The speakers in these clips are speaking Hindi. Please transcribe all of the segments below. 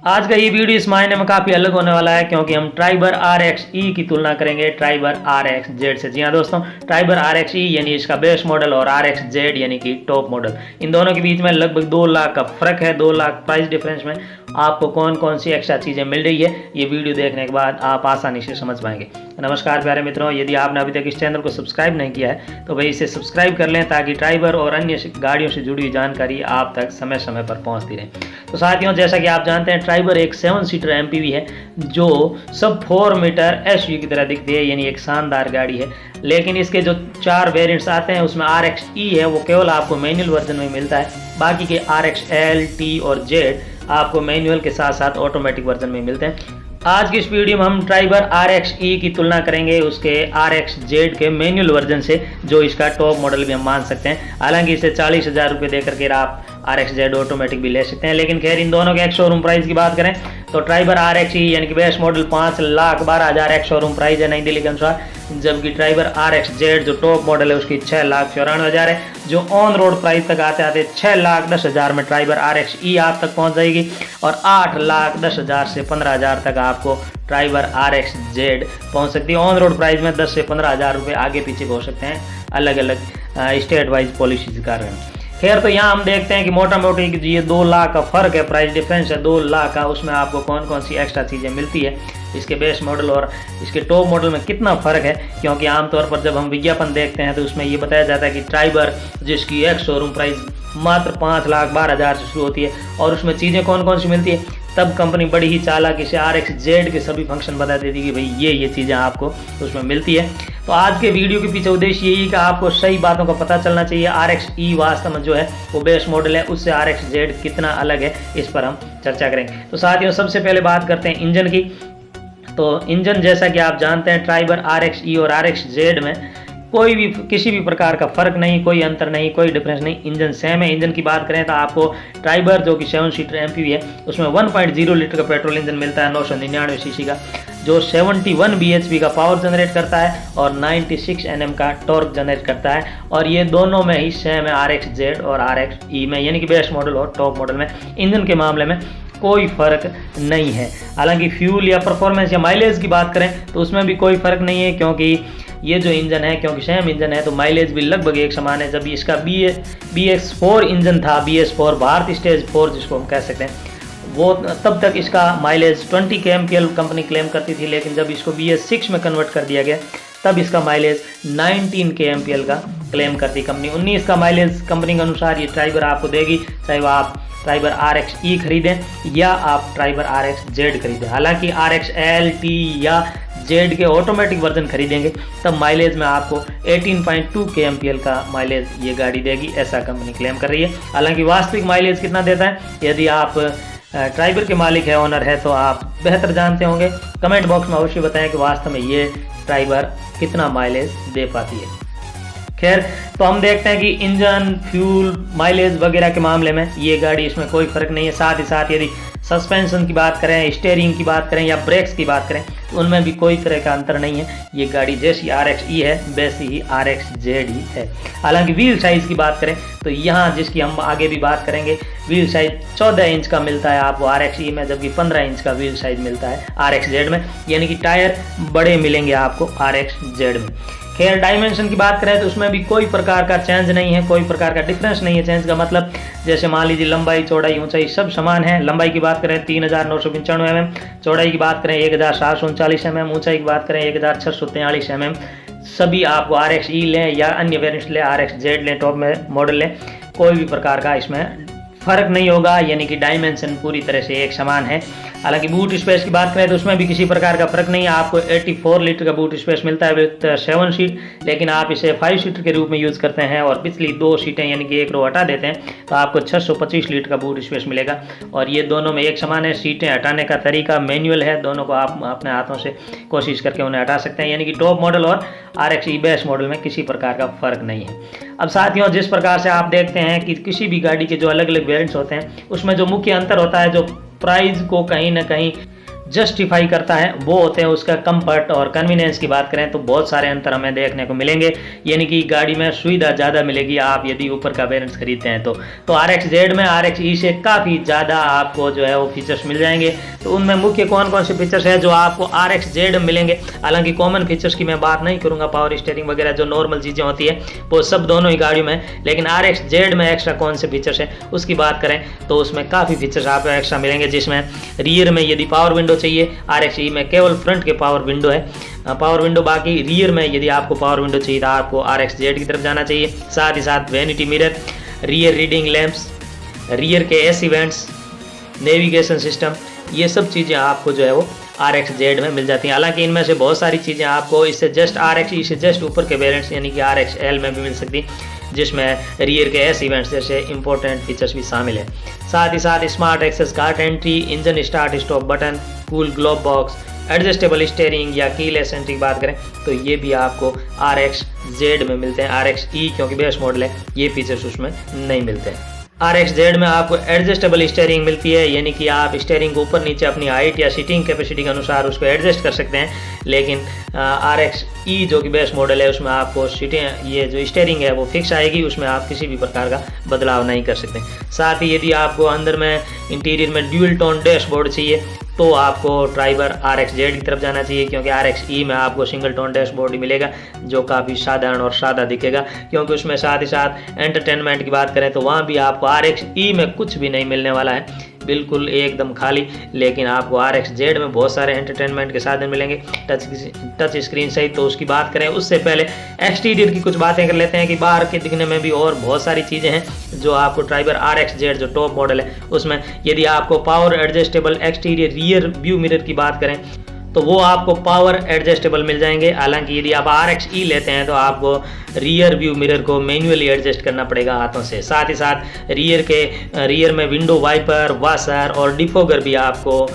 आज का ये वीडियो इस मायने में काफ़ी अलग होने वाला है क्योंकि हम ट्राइबर RX-E की तुलना करेंगे ट्राइबर RX-Z से। जी हाँ दोस्तों, ट्राइबर RX-E यानी इसका बेस मॉडल और RX-Z यानी कि टॉप मॉडल, इन दोनों के बीच में लगभग 2 लाख का फ़र्क है। 2 लाख प्राइस डिफरेंस में आपको कौन कौन सी एक्स्ट्रा चीज़ें मिल रही है, ये वीडियो देखने के बाद आप आसानी से समझ पाएंगे। नमस्कार प्यारे मित्रों, यदि आपने अभी तक इस चैनल को सब्सक्राइब नहीं किया है तो भाई इसे सब्सक्राइब कर लें ताकि ट्राइबर और अन्य गाड़ियों से जुड़ी हुई जानकारी आप तक समय समय पर पहुँचती रहे। तो साथियों, जैसा कि आप जानते हैं ट्राइबर एक 7 सीटर MPV है जो सब 4 मीटर SUV की तरह दिखती है, यानी एक शानदार गाड़ी है। लेकिन इसके जो 4 वेरिएंट्स आते हैं उसमें RX-E है वो केवल आपको मैनुअल वर्जन में मिलता है। बाकी के RX-L, T और Z आपको मैनुअल के साथ साथ ऑटोमेटिक वर्जन में मिलते हैं। आज की इस वीडियो में हम ट्राइबर RX-E की तुलना करेंगे उसके RX-Z के मैनुअल वर्जन से, जो इसका टॉप मॉडल भी हम मान सकते हैं। हालांकि इसे 40,000 रुपये देकर के आप RX-Z ऑटोमेटिक भी ले सकते हैं। लेकिन खैर, इन दोनों के एक शोरूम प्राइस की बात करें तो ट्राइबर RX-E यानी कि बेस मॉडल 5,12,000 एक शोरूम प्राइस है नई दिल्ली के अनुसार, जबकि ट्राइबर RX-Z जो टॉप मॉडल है उसकी 6,94,000 है। जो ऑन रोड प्राइस तक आते आते 6,10,000 में ट्राइबर RX-E आप तक पहुंच जाएगी और 8,10,000 से 15,000 तक आपको ट्राइबर RX-Z पहुंच सकती है। ऑन रोड प्राइस में 10 से 15,000 रुपये आगे पीछे हो सकते हैं, अलग अलग स्टेट वाइज पॉलिसी के कारण। खैर, तो यहाँ हम देखते हैं कि मोटा मोटी ये 2 लाख का फ़र्क है, प्राइस डिफरेंस है 2 लाख का। उसमें आपको कौन कौन सी एक्स्ट्रा चीज़ें मिलती है, इसके बेस मॉडल और इसके टॉप मॉडल में कितना फ़र्क है। क्योंकि आमतौर पर जब हम विज्ञापन देखते हैं तो उसमें ये बताया जाता है कि ट्राइबर जिसकी एक शोरूम प्राइस मात्र 5,12,000 से शुरू होती है और उसमें चीज़ें कौन कौन सी मिलती है, तब कंपनी बड़ी ही चालाकी से RX-Z के सभी फंक्शन बता देती है कि भाई ये चीज़ें आपको उसमें मिलती है। तो आज के वीडियो के पीछे उद्देश्य यही है कि आपको सही बातों का पता चलना चाहिए। RX-E वास्तव में जो है वो बेस मॉडल है, उससे RX-Z कितना अलग है, इस पर हम चर्चा करेंगे। तो साथियों, सबसे पहले बात करते हैं इंजन की। तो इंजन जैसा कि आप जानते हैं ट्राइबर RX-E और RX-Z में कोई भी किसी भी प्रकार का फ़र्क नहीं, कोई अंतर नहीं, कोई डिफरेंस नहीं, इंजन सेम है। इंजन की बात करें तो आपको ट्राइबर जो कि 7 सीटर MPV है उसमें 1.0 लीटर का पेट्रोल इंजन मिलता है 999 सीसी का, जो 71 bhp का पावर जनरेट करता है और 96 Nm का टॉर्क जनरेट करता है। और ये दोनों में ही सेम है RX-Z और RX-E में, यानी कि बेस मॉडल और टॉप मॉडल में इंजन के मामले में कोई फ़र्क नहीं है। हालांकि फ्यूल या परफॉर्मेंस या माइलेज की बात करें तो उसमें भी कोई फ़र्क नहीं है, क्योंकि ये जो इंजन है, क्योंकि सेम इंजन है तो माइलेज भी लगभग एक समान है। जब इसका BS4 इंजन था, BS4 भारत स्टेज 4 जिसको हम कह सकते हैं, वो तब तक इसका माइलेज 20 kmpl कंपनी क्लेम करती थी। लेकिन जब इसको BS6 में कन्वर्ट कर दिया गया तब इसका माइलेज 19 kmpl का क्लेम करती कंपनी। 19 का माइलेज कंपनी के अनुसार ये ट्राइबर आपको देगी, चाहे वो आप ट्राइबर RX-E खरीदें या आप ट्राइबर RX-Z खरीदें। हालांकि RX-L, T या Z के ऑटोमेटिक वर्जन खरीदेंगे तब माइलेज में आपको 18.2 kmpl का माइलेज ये गाड़ी देगी, ऐसा कंपनी क्लेम कर रही है। हालांकि वास्तविक माइलेज कितना देता है, यदि आप ट्राइबर के मालिक है, ओनर है, तो आप बेहतर जानते होंगे। कमेंट बॉक्स में अवश्य बताएं कि वास्तव में ये ट्राइबर कितना माइलेज दे पाती है। खैर, तो हम देखते हैं कि इंजन, फ्यूल, माइलेज वगैरह के मामले में ये गाड़ी, इसमें कोई फ़र्क नहीं है। साथ ही साथ यदि सस्पेंशन की बात करें, स्टीयरिंग की बात करें या ब्रेक्स की बात करें तो उनमें भी कोई तरह का अंतर नहीं है। ये गाड़ी जैसी RX-E है वैसी ही RX-Z ही है। हालांकि व्हील साइज़ की बात करें तो यहाँ, जिसकी हम आगे भी बात करेंगे, व्हील साइज़ 14 इंच का मिलता है आपको RX-E में, जबकि 15 इंच का व्हील साइज़ मिलता है RX-Z में, यानी कि टायर बड़े मिलेंगे आपको RX-Z में। खैर, डायमेंशन की बात करें तो उसमें भी कोई प्रकार का चेंज नहीं है, कोई प्रकार का डिफरेंस नहीं है। चेंज का मतलब जैसे मान लीजिए लंबाई, चौड़ाई, ऊंचाई सब समान है। लंबाई की बात करें 3,995 mm, चौड़ाई की बात करें 1,739 mm, ऊंचाई की बात करें 1,643 mm। सभी आपको RX-E लें या अन्य वेरिएंट्स लें, RX-Z लें, टॉप में मॉडल लें, कोई भी प्रकार का इसमें फ़र्क नहीं होगा, यानी कि डायमेंशन पूरी तरह से एक समान है। हालांकि बूट स्पेस की बात करें तो उसमें भी किसी प्रकार का फ़र्क नहीं है। आपको 84 लीटर का बूट स्पेस मिलता है विद 7 सीट, लेकिन आप इसे 5 सीटर के रूप में यूज़ करते हैं और पिछली 2 सीटें यानी कि एक रो हटा देते हैं तो आपको 625 लीटर का बूट स्पेस मिलेगा। और ये दोनों में एक समान है। सीटें हटाने का तरीका मैनुअल है, दोनों को आप अपने हाथों से कोशिश करके उन्हें हटा सकते हैं, यानी कि टॉप मॉडल और RX-E बेस मॉडल में किसी प्रकार का फ़र्क नहीं है। अब साथियों, जिस प्रकार से आप देखते हैं कि किसी भी गाड़ी के जो अलग अलग वेरिएंट्स होते हैं उसमें जो मुख्य अंतर होता है, जो प्राइस को कहीं ना कहीं जस्टिफाई करता है वो होते हैं उसका कंफर्ट और कन्वीनियंस की बात करें तो बहुत सारे अंतर हमें देखने को मिलेंगे, यानी कि गाड़ी में सुविधा ज़्यादा मिलेगी आप यदि ऊपर का वेरिएंट खरीदते हैं तो RX-Z में RX-E से काफ़ी ज़्यादा आपको जो है वो फीचर्स मिल जाएंगे। तो उनमें मुख्य कौन कौन से फीचर्स हैं जो आपको RX-Z में मिलेंगे। हालांकि कॉमन फीचर्स की मैं बात नहीं करूँगा, पावर स्टीयरिंग वगैरह जो नॉर्मल चीज़ें होती है वो सब दोनों ही गाड़ियों में, लेकिन RX-Z में एक्स्ट्रा कौन से फीचर्स हैं उसकी बात करें तो उसमें काफ़ी फीचर्स आपको एक्स्ट्रा मिलेंगे, जिसमें रियर में यदि पावर विंडो चाहिए, RX-E में केवल फ्रंट के पावर विंडो है पावर विंडो, बाकी रियर में यदि आपको पावर विंडो चाहिए तो आपको RX-Z की तरफ जाना चाहिए। साथ ही साथ vanity mirror, rear reading lamps, rear के एसी वेंट्स, नेविगेशन सिस्टम, ये सब चीज़ें आपको जो है वो RX-Z में मिल जाती हैं। हालांकि इनमें से बहुत सारी चीज़ें आपको इससे जस्ट RX-E से जस्ट ऊपर के वेरिएंट्स यानी कि RX-L में भी मिल सकती, जिसमें रियर के एस इवेंट्स जैसे इंपॉर्टेंट फीचर्स भी शामिल है। साथ ही साथ smart access card entry, engine start stop button, cool glove box, adjustable steering या कीलेस एंट्री की बात करें तो ये भी आपको RX-Z में मिलते हैं। RX-E क्योंकि बेस मॉडल है ये फीचर्स उसमें नहीं मिलते हैं। RX-Z में आपको एडजस्टेबल स्टीयरिंग मिलती है, यानी कि आप स्टीयरिंग को ऊपर नीचे अपनी हाइट या सीटिंग कैपेसिटी के अनुसार उसको एडजस्ट कर सकते हैं। लेकिन RX-E जो कि बेस मॉडल है उसमें आपको सीटिंग ये जो स्टीयरिंग है वो फिक्स आएगी, उसमें आप किसी भी प्रकार का बदलाव नहीं कर सकते। साथ ही यदि आपको अंदर में इंटीरियर में ड्यूल टोन डैशबोर्ड चाहिए तो आपको ट्राइबर RX-Z की तरफ जाना चाहिए, क्योंकि RX-E में आपको सिंगल टोन डैशबोर्ड ही मिलेगा जो काफ़ी साधारण और सादा दिखेगा, क्योंकि उसमें साथ ही साथ एंटरटेनमेंट की बात करें तो वहाँ भी आपको RX-E में कुछ भी नहीं मिलने वाला है, बिल्कुल एकदम खाली। लेकिन आपको RX-Z में बहुत सारे एंटरटेनमेंट के साधन मिलेंगे टच स्क्रीन सहित। तो उसकी बात करें उससे पहले एक्सटीरियर की कुछ बातें कर लेते हैं कि बाहर के दिखने में भी और बहुत सारी चीज़ें हैं जो आपको ट्राइबर RX-Z जो टॉप मॉडल है उसमें, यदि आपको power adjustable exterior rear view mirror की बात करें तो वो आपको पावर एडजस्टेबल मिल जाएंगे। हालांकि यदि आप RX-E लेते हैं तो आपको रियर व्यू मिरर को मैन्युअली एडजस्ट करना पड़ेगा हाथों से। साथ ही साथ रियर में विंडो वाइपर, वॉशर और डिफोगर भी आपको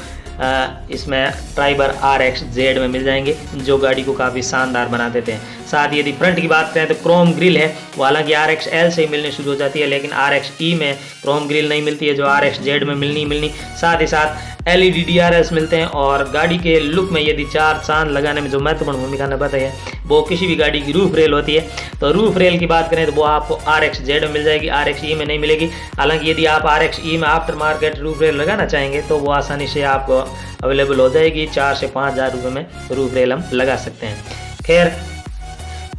इसमें ट्राइबर RX-Z में मिल जाएंगे जो गाड़ी को काफ़ी शानदार बना देते हैं। साथ ही यदि फ्रंट की बात करें तो क्रोम ग्रिल है, वो हालांकि RX-L से ही मिलनी शुरू हो जाती है, लेकिन RX-E में क्रोम ग्रिल नहीं मिलती है जो RX-Z में मिलनी। साथ ही साथ LED DRS मिलते हैं, और गाड़ी के लुक में यदि चार चांद लगाने में जो महत्वपूर्ण भूमिका निभाता है वो किसी भी गाड़ी की रूफ रेल होती है। तो रूफ रेल की बात करें तो वो आपको RX-Z में मिल जाएगी, RX-E में नहीं मिलेगी। हालांकि यदि आप RX-E में आफ्टर मार्केट रूफ रेल लगाना चाहेंगे तो वो आसानी से आपको अवेलेबल हो जाएगी, 4 से 5 हज़ार रुपये में रूफ रेल हम लगा सकते हैं। खैर,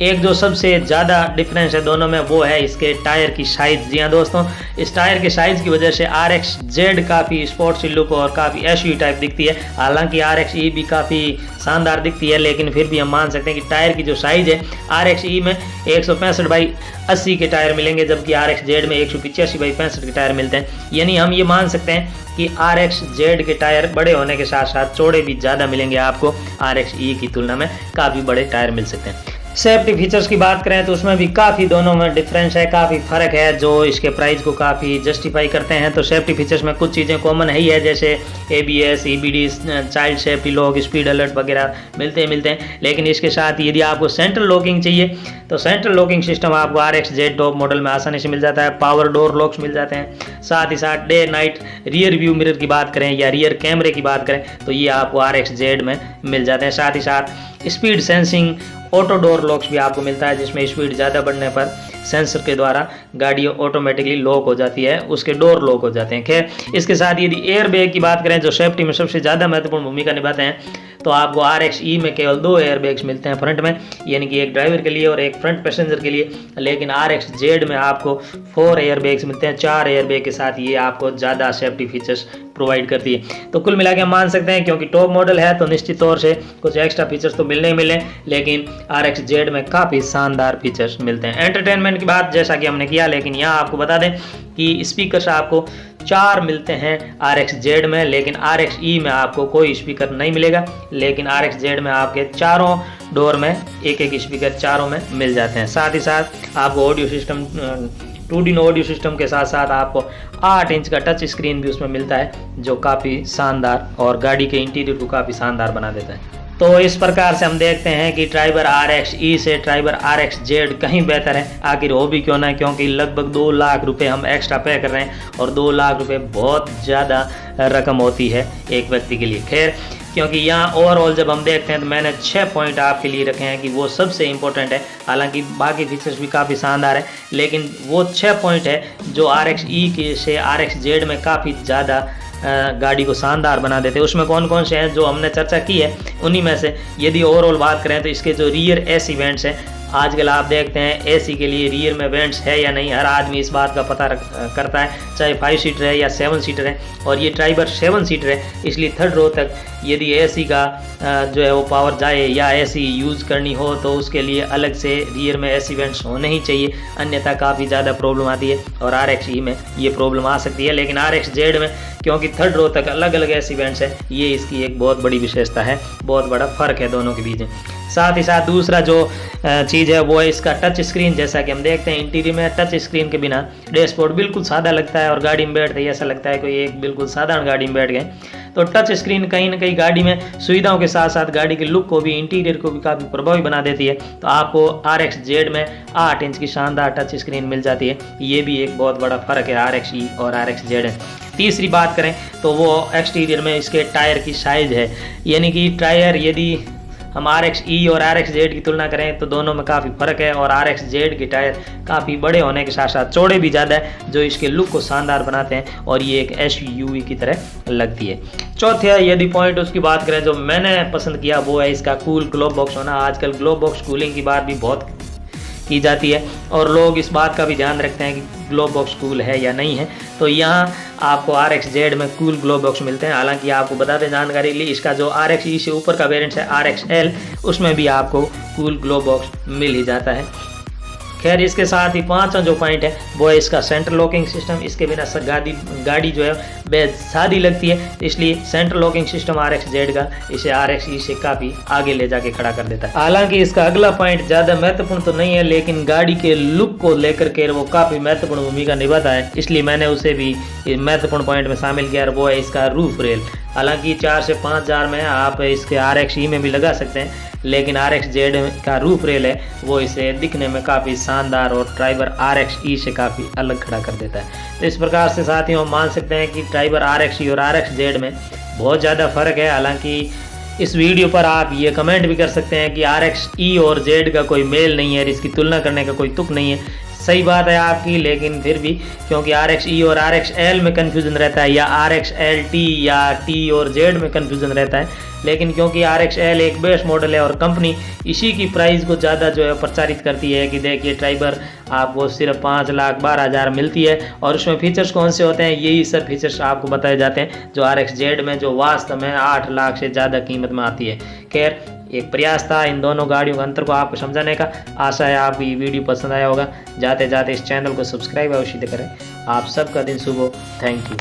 एक जो सबसे ज़्यादा डिफरेंस है दोनों में वो है इसके टायर की साइज़। जी हाँ दोस्तों, इस टायर के साइज़ की वजह से RX-Z काफ़ी स्पोर्ट्सी लुक और काफ़ी SUV टाइप दिखती है। हालांकि RX-E भी काफ़ी शानदार दिखती है, लेकिन फिर भी हम मान सकते हैं कि टायर की जो साइज़ है RX-E में 165/80 के टायर मिलेंगे, जबकि RX-Z में 185/65 के टायर मिलते हैं। यानी हम ये मान सकते हैं कि RX-Z के टायर बड़े होने के साथ साथ चौड़े भी ज़्यादा मिलेंगे आपको, RX-E की तुलना में काफ़ी बड़े टायर मिल सकते हैं। सेफ्टी फीचर्स की बात करें तो उसमें भी काफ़ी दोनों में डिफरेंस है, काफ़ी फ़र्क है जो इसके प्राइस को काफ़ी जस्टिफाई करते हैं। तो सेफ्टी फीचर्स में कुछ चीज़ें कॉमन है ही है, जैसे ABS, EBD, child safety lock, speed alert वगैरह मिलते हैं। लेकिन इसके साथ यदि आपको सेंट्रल लॉकिंग चाहिए तो सेंट्रल लॉकिंग सिस्टम आपको RX-Z टॉप मॉडल में आसानी से मिल जाता है। पावर डोर लॉक्स मिल जाते हैं। साथ ही साथ day night rear view mirror की बात करें या रियर कैमरे की बात करें तो ये आपको RX-Z में मिल जाते हैं। साथ ही साथ speed sensing auto door locks भी आपको मिलता है, जिसमें स्पीड ज़्यादा बढ़ने पर सेंसर के द्वारा गाड़ी ऑटोमेटिकली लॉक हो जाती है, उसके डोर लॉक हो जाते हैं। खैर, इसके साथ यदि एयर बैग की बात करें जो सेफ्टी में सबसे ज़्यादा महत्वपूर्ण भूमिका निभाते हैं तो आपको RX-E में केवल 2 एयर बैग्स मिलते हैं फ्रंट में, यानी कि एक ड्राइवर के लिए और एक फ्रंट पैसेंजर के लिए। लेकिन RX-Z में आपको 4 एयर बैग्स मिलते हैं। 4 एयर बैग के साथ ये आपको ज़्यादा सेफ्टी फीचर्स प्रोवाइड करती है। तो कुल मिला के हम मान सकते हैं क्योंकि टॉप मॉडल है तो निश्चित तौर से कुछ एक्स्ट्रा फीचर्स तो मिलने ही मिले, लेकिन RX-Z में काफ़ी शानदार फीचर्स मिलते हैं। एंटरटेनमेंट की बात जैसा कि हमने किया, लेकिन यहाँ आपको बता दें कि स्पीकर्स आपको 4 मिलते हैं RX-Z में, लेकिन RX-E में आपको कोई स्पीकर नहीं मिलेगा। लेकिन RX-Z में आपके चारों डोर में एक स्पीकर चारों में मिल जाते हैं। साथ ही साथ आपको audio system 2D audio system के साथ साथ आपको 8 इंच का टच स्क्रीन भी उसमें मिलता है जो काफ़ी शानदार और गाड़ी के इंटीरियर को काफ़ी शानदार बना देता है। तो इस प्रकार से हम देखते हैं कि ट्राइबर RX-E से ट्राइबर RX-Z कहीं बेहतर है। आखिर हो भी क्यों ना, क्योंकि लगभग 2 लाख रुपए हम एक्स्ट्रा पे कर रहे हैं और 2 लाख रुपए बहुत ज़्यादा रकम होती है एक व्यक्ति के लिए। खैर, क्योंकि यहाँ ओवरऑल जब हम देखते हैं तो मैंने 6 पॉइंट आपके लिए रखे हैं कि वो सबसे इम्पोर्टेंट है। हालांकि बाकी फीचर्स भी काफ़ी शानदार है, लेकिन वो 6 पॉइंट है जो RX-E के से RX-Z में काफ़ी ज़्यादा गाड़ी को शानदार बना देते हैं। उसमें कौन कौन से हैं जो हमने चर्चा की है, उन्हीं में से यदि ओवरऑल बात करें तो इसके जो रियर एसी वेंट्स हैं, आजकल आप देखते हैं एसी के लिए रियर में वेंट्स है या नहीं, हर आदमी इस बात का पता करता है, चाहे 5 सीटर है या 7 सीटर है। और ये ट्राइबर 7 सीटर है, इसलिए थर्ड रो तक यदि एसी का जो है वो पावर जाए या एसी यूज़ करनी हो तो उसके लिए अलग से रियर में एसी वेंट्स होने ही चाहिए, अन्यथा काफ़ी ज़्यादा प्रॉब्लम आती है और RX-E में ये प्रॉब्लम आ सकती है। लेकिन RX-Z में क्योंकि थर्ड रो तक अलग अलग एसी वेंट्स है, ये इसकी एक बहुत बड़ी विशेषता है, बहुत बड़ा फ़र्क है दोनों के बीच में। साथ ही साथ दूसरा जो चीज़ है वो है इसका टच स्क्रीन। जैसा कि हम देखते हैं इंटीरियर में टच स्क्रीन के बिना डैशबोर्ड बिल्कुल सादा लगता है और गाड़ी में बैठते ही ऐसा लगता है कोई एक बिल्कुल साधारण गाड़ी में बैठ गए। तो टच स्क्रीन कहीं ना कहीं गाड़ी में सुविधाओं के साथ साथ गाड़ी के लुक को भी, इंटीरियर को भी काफ़ी प्रभावी बना देती है। तो आपको RX-Z में 8 इंच की शानदार टच स्क्रीन मिल जाती है, ये भी एक बहुत बड़ा फ़र्क है RX-E और RX-Z है। तीसरी बात करें तो वो एक्सटीरियर में इसके टायर की साइज़ है, यानी कि टायर यदि हम RX-E और RX-Z की तुलना करें तो दोनों में काफ़ी फ़र्क है और RX-Z के टायर काफ़ी बड़े होने के साथ साथ चौड़े भी ज़्यादा है, जो इसके लुक को शानदार बनाते हैं और ये एक SUV की तरह लगती है। चौथा यदि पॉइंट उसकी बात करें जो मैंने पसंद किया वो है इसका कूल ग्लोब बॉक्स होना। आजकल ग्लोब बॉक्स कूलिंग की बात भी बहुत की जाती है और लोग इस बात का भी ध्यान रखते हैं कि ग्लोब बॉक्स कूल है या नहीं है। तो यहाँ आपको RX-Z में कूल ग्लोब बॉक्स मिलते हैं। हालांकि आपको बता दें जानकारी के लिए, इसका जो RX-E से ऊपर का वेरिएंट है RX-L, उसमें भी आपको कूल ग्लोब बॉक्स मिल ही जाता है। खैर इसके साथ ही पांचवा जो पॉइंट है वो है इसका सेंटर लॉकिंग सिस्टम। इसके बिना गाड़ी जो है बेहद सादी लगती है, इसलिए सेंटर लॉकिंग सिस्टम RX-Z का इसे RX-E से काफ़ी आगे ले जाके खड़ा कर देता है। हालांकि इसका अगला पॉइंट ज़्यादा महत्वपूर्ण तो नहीं है, लेकिन गाड़ी के लुक को लेकर के वो काफ़ी महत्वपूर्ण भूमिका निभाता है, इसलिए मैंने उसे भी महत्वपूर्ण पॉइंट में शामिल किया। वो है इसका रूफ रेल। हालांकि 4 से 5 हज़ार में आप इसके RX-E में भी लगा सकते हैं, लेकिन RX-Z का रूफ रेल है वो इसे दिखने में काफ़ी शानदार और ट्राइबर RX-E से काफ़ी अलग खड़ा कर देता है। तो इस प्रकार से साथियों हम मान सकते हैं कि ट्राइबर RX-E और RX-Z में बहुत ज़्यादा फ़र्क है। हालांकि इस वीडियो पर आप ये कमेंट भी कर सकते हैं कि RX-E और Z का कोई मेल नहीं है, इसकी तुलना करने का कोई तुक नहीं है। सही बात है आपकी, लेकिन फिर भी क्योंकि RX-E और RX-L में कन्फ्यूज़न रहता है या RX-LT या T और Z में कन्फ्यूज़न रहता है, लेकिन क्योंकि RX-L एक बेस मॉडल है और कंपनी इसी की प्राइस को ज़्यादा जो है प्रचारित करती है कि देखिए ट्राइबर आपको सिर्फ 5,12,000 मिलती है और उसमें फीचर्स कौन से होते हैं, यही सब फीचर्स आपको बताए जाते हैं जो RX-Z में जो वास्तव में 8 लाख से ज़्यादा कीमत में आती है। खैर एक प्रयास था इन दोनों गाड़ियों के अंतर को आपको समझाने का। आशा है आपको ये वीडियो पसंद आया होगा। जाते जाते इस चैनल को सब्सक्राइब अवश्य करें। आप सबका दिन शुभ हो। Thank you.